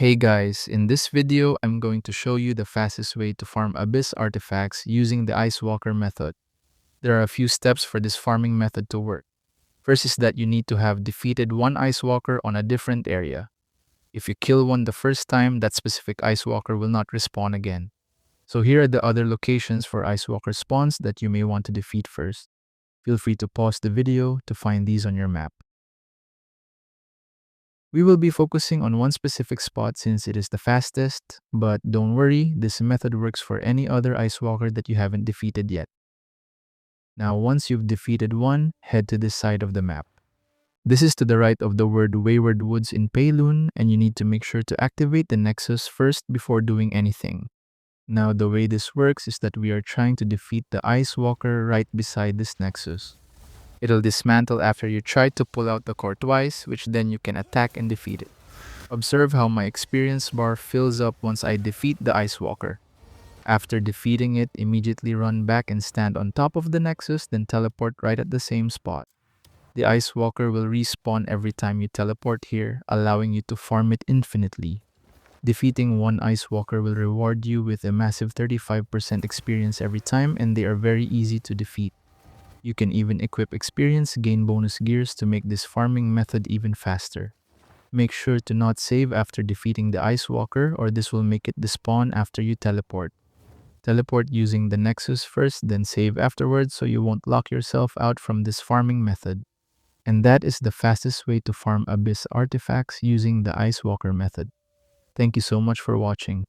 Hey guys, in this video, I'm going to show you the fastest way to farm Abyss artifacts using the Icewalker method. There are a few steps for this farming method to work. First is that you need to have defeated one Icewalker on a different area. If you kill one the first time, that specific Icewalker will not respawn again. So here are the other locations for Icewalker spawns that you may want to defeat first. Feel free to pause the video to find these on your map. We will be focusing on one specific spot since it is the fastest, but don't worry, this method works for any other Icewalker that you haven't defeated yet. Now, once you've defeated one, head to this side of the map. This is to the right of the word Wayward Woods in Peilun, and you need to make sure to activate the Nexus first before doing anything. Now, the way this works is that we are trying to defeat the Icewalker right beside this Nexus. It'll dismantle after you try to pull out the core twice, which then you can attack and defeat it. Observe how my experience bar fills up once I defeat the Icewalker. After defeating it, immediately run back and stand on top of the Nexus, then teleport right at the same spot. The Icewalker will respawn every time you teleport here, allowing you to farm it infinitely. Defeating one Icewalker will reward you with a massive 35% experience every time, and they are very easy to defeat. You can even equip experience gain bonus gears to make this farming method even faster. Make sure to not save after defeating the Icewalker, or this will make it despawn after you teleport. Teleport using the Nexus first, then save afterwards so you won't lock yourself out from this farming method. And that is the fastest way to farm Abyss artifacts using the Icewalker method. Thank you so much for watching.